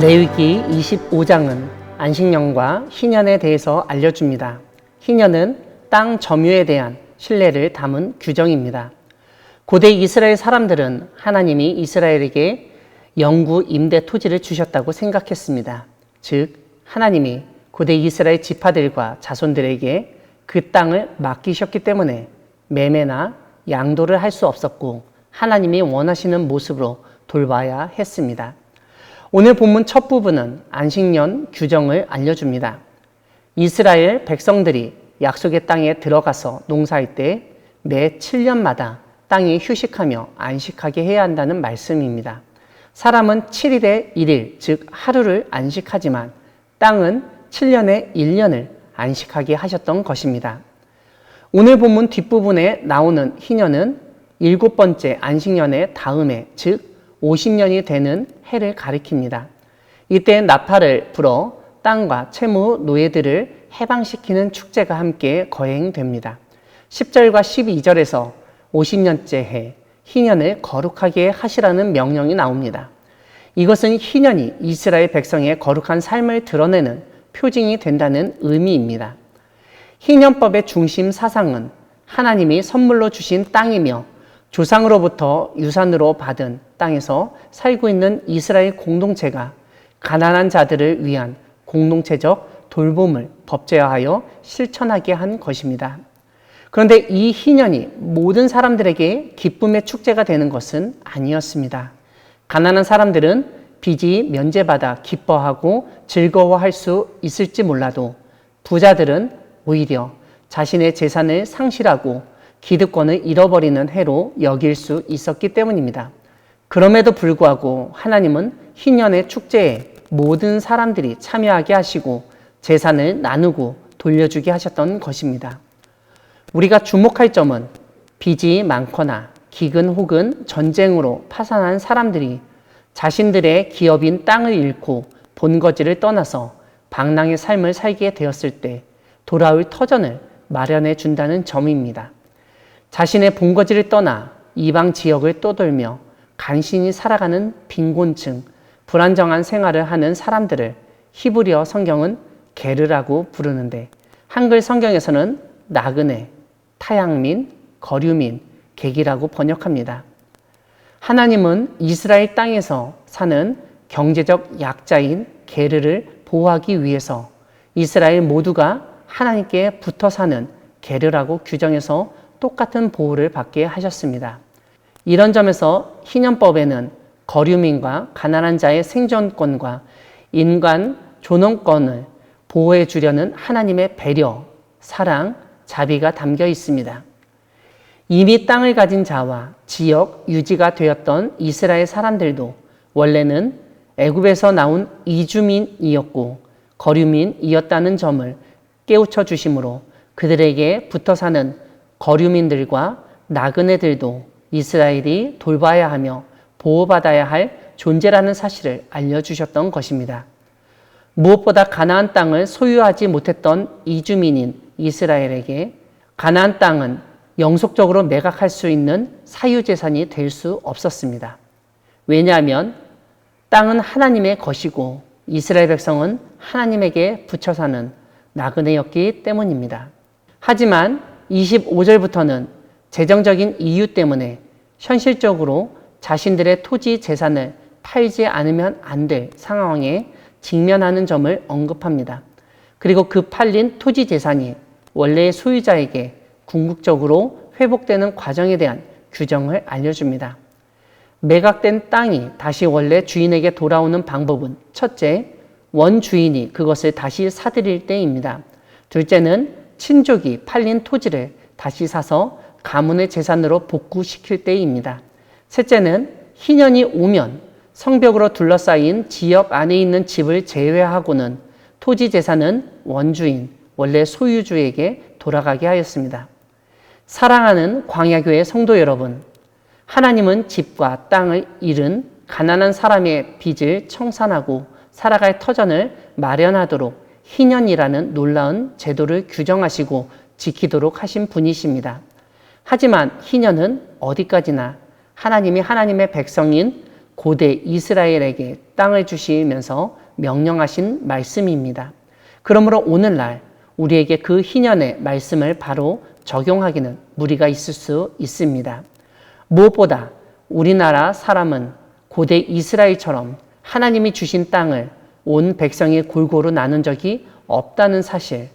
레위기 25장은 안식년과 희년에 대해서 알려줍니다. 희년은 땅 점유에 대한 신뢰를 담은 규정입니다. 고대 이스라엘 사람들은 하나님이 이스라엘에게 영구 임대 토지를 주셨다고 생각했습니다. 즉, 하나님이 고대 이스라엘 지파들과 자손들에게 그 땅을 맡기셨기 때문에 매매나 양도를 할 수 없었고 하나님이 원하시는 모습으로 돌봐야 했습니다. 오늘 본문 첫 부분은 안식년 규정을 알려줍니다. 이스라엘 백성들이 약속의 땅에 들어가서 농사할 때 매 7년마다 땅이 휴식하며 안식하게 해야 한다는 말씀입니다. 사람은 7일에 1일, 즉 하루를 안식하지만 땅은 7년에 1년을 안식하게 하셨던 것입니다. 오늘 본문 뒷부분에 나오는 희년은 7번째 안식년의 다음에, 즉 50년이 되는 해를 가리킵니다. 이때 나팔을 불어 땅과 채무 노예들을 해방시키는 축제가 함께 거행됩니다. 10절과 12절에서 50년째 해 희년을 거룩하게 하시라는 명령이 나옵니다. 이것은 희년이 이스라엘 백성의 거룩한 삶을 드러내는 표징이 된다는 의미입니다. 희년법의 중심 사상은 하나님이 선물로 주신 땅이며 조상으로부터 유산으로 받은 땅에서 살고 있는 이스라엘 공동체가 가난한 자들을 위한 공동체적 돌봄을 법제화하여 실천하게 한 것입니다. 그런데 이 희년이 모든 사람들에게 기쁨의 축제가 되는 것은 아니었습니다. 가난한 사람들은 빚이 면제받아 기뻐하고 즐거워할 수 있을지 몰라도 부자들은 오히려 자신의 재산을 상실하고 기득권을 잃어버리는 해로 여길 수 있었기 때문입니다. 그럼에도 불구하고 하나님은 희년의 축제에 모든 사람들이 참여하게 하시고 재산을 나누고 돌려주게 하셨던 것입니다. 우리가 주목할 점은 빚이 많거나 기근 혹은 전쟁으로 파산한 사람들이 자신들의 기업인 땅을 잃고 본거지를 떠나서 방랑의 삶을 살게 되었을 때 돌아올 터전을 마련해 준다는 점입니다. 자신의 본거지를 떠나 이방 지역을 떠돌며 간신히 살아가는 빈곤층, 불안정한 생활을 하는 사람들을 히브리어 성경은 게르라고 부르는데 한글 성경에서는 나그네, 타향민, 거류민, 객이라고 번역합니다. 하나님은 이스라엘 땅에서 사는 경제적 약자인 게르를 보호하기 위해서 이스라엘 모두가 하나님께 붙어 사는 게르라고 규정해서 똑같은 보호를 받게 하셨습니다. 이런 점에서 희년법에는 거류민과 가난한 자의 생존권과 인간 존엄권을 보호해 주려는 하나님의 배려, 사랑, 자비가 담겨 있습니다. 이미 땅을 가진 자와 지역 유지가 되었던 이스라엘 사람들도 원래는 애굽에서 나온 이주민이었고 거류민이었다는 점을 깨우쳐 주심으로 그들에게 붙어 사는 거류민들과 나그네들도 이스라엘이 돌봐야 하며 보호받아야 할 존재라는 사실을 알려주셨던 것입니다. 무엇보다 가나안 땅을 소유하지 못했던 이주민인 이스라엘에게 가나안 땅은 영속적으로 매각할 수 있는 사유재산이 될 수 없었습니다. 왜냐하면 땅은 하나님의 것이고 이스라엘 백성은 하나님에게 붙여 사는 나그네였기 때문입니다. 하지만 25절부터는 재정적인 이유 때문에 현실적으로 자신들의 토지 재산을 팔지 않으면 안 될 상황에 직면하는 점을 언급합니다. 그리고 그 팔린 토지 재산이 원래의 소유자에게 궁극적으로 회복되는 과정에 대한 규정을 알려줍니다. 매각된 땅이 다시 원래 주인에게 돌아오는 방법은 첫째, 원주인이 그것을 다시 사들일 때입니다. 둘째는 친족이 팔린 토지를 다시 사서 가문의 재산으로 복구시킬 때입니다. 셋째는 희년이 오면 성벽으로 둘러싸인 지역 안에 있는 집을 제외하고는 토지 재산은 원주인, 원래 소유주에게 돌아가게 하였습니다. 사랑하는 광야교회 성도 여러분, 하나님은 집과 땅을 잃은 가난한 사람의 빚을 청산하고 살아갈 터전을 마련하도록 희년이라는 놀라운 제도를 규정하시고 지키도록 하신 분이십니다. 하지만 희년은 어디까지나 하나님이 하나님의 백성인 고대 이스라엘에게 땅을 주시면서 명령하신 말씀입니다. 그러므로 오늘날 우리에게 그 희년의 말씀을 바로 적용하기는 무리가 있을 수 있습니다. 무엇보다 우리나라 사람은 고대 이스라엘처럼 하나님이 주신 땅을 온 백성이 골고루 나눈 적이 없다는 사실,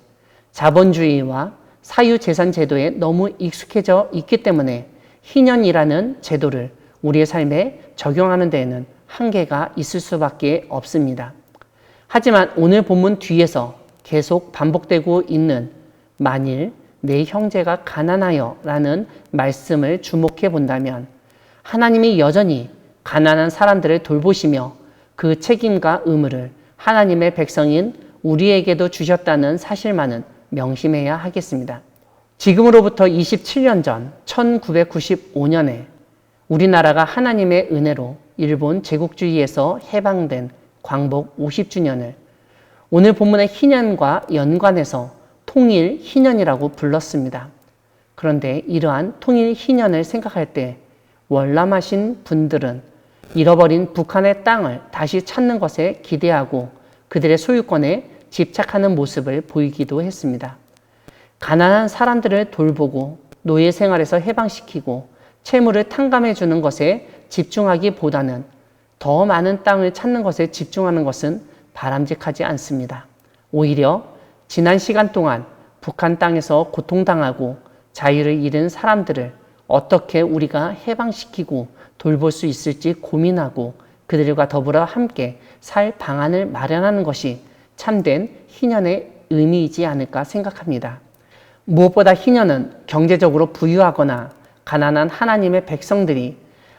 자본주의와 사유재산 제도에 너무 익숙해져 있기 때문에 희년이라는 제도를 우리의 삶에 적용하는 데에는 한계가 있을 수밖에 없습니다. 하지만 오늘 본문 뒤에서 계속 반복되고 있는 만일 내 형제가 가난하여 라는 말씀을 주목해 본다면 하나님이 여전히 가난한 사람들을 돌보시며 그 책임과 의무를 하나님의 백성인 우리에게도 주셨다는 사실만은 명심해야 하겠습니다. 지금으로부터 27년 전 1995년에 우리나라가 하나님의 은혜로 일본 제국주의에서 해방된 광복 50주년을 오늘 본문의 희년과 연관해서 통일 희년이라고 불렀습니다. 그런데 이러한 통일 희년을 생각할 때 월남하신 분들은 잃어버린 북한의 땅을 다시 찾는 것에 기대하고 그들의 소유권에 집착하는 모습을 보이기도 했습니다. 가난한 사람들을 돌보고 노예 생활에서 해방시키고 채무를 탕감해 주는 것에 집중하기보다는 더 많은 땅을 찾는 것에 집중하는 것은 바람직하지 않습니다. 오히려 지난 시간 동안 북한 땅에서 고통당하고 자유를 잃은 사람들을 어떻게 우리가 해방시키고 돌볼 수 있을지 고민하고 그들과 더불어 함께 살 방안을 마련하는 것이 참된 희년의 의미이지 않을까 생각합니다. 무엇보다 희년은 경제적으로 부유하거나 가난한 하나님의 백성들이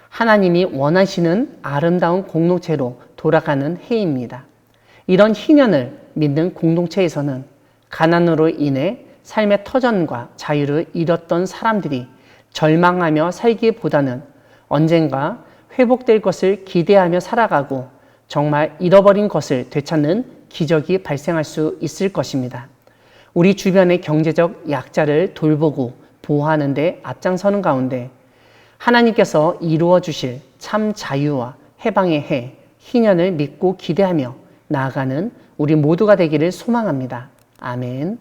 하나님이 원하시는 아름다운 공동체로 돌아가는 해입니다. 이런 희년을 믿는 공동체에서는 가난으로 인해 삶의 터전과 자유를 잃었던 사람들이 절망하며 살기보다는 언젠가 회복될 것을 기대하며 살아가고 정말 잃어버린 것을 되찾는 기적이 발생할 수 있을 것입니다. 우리 주변의 경제적 약자를 돌보고 보호하는 데 앞장서는 가운데 하나님께서 이루어 주실 참 자유와 해방의 해, 희년을 믿고 기대하며 나아가는 우리 모두가 되기를 소망합니다. 아멘.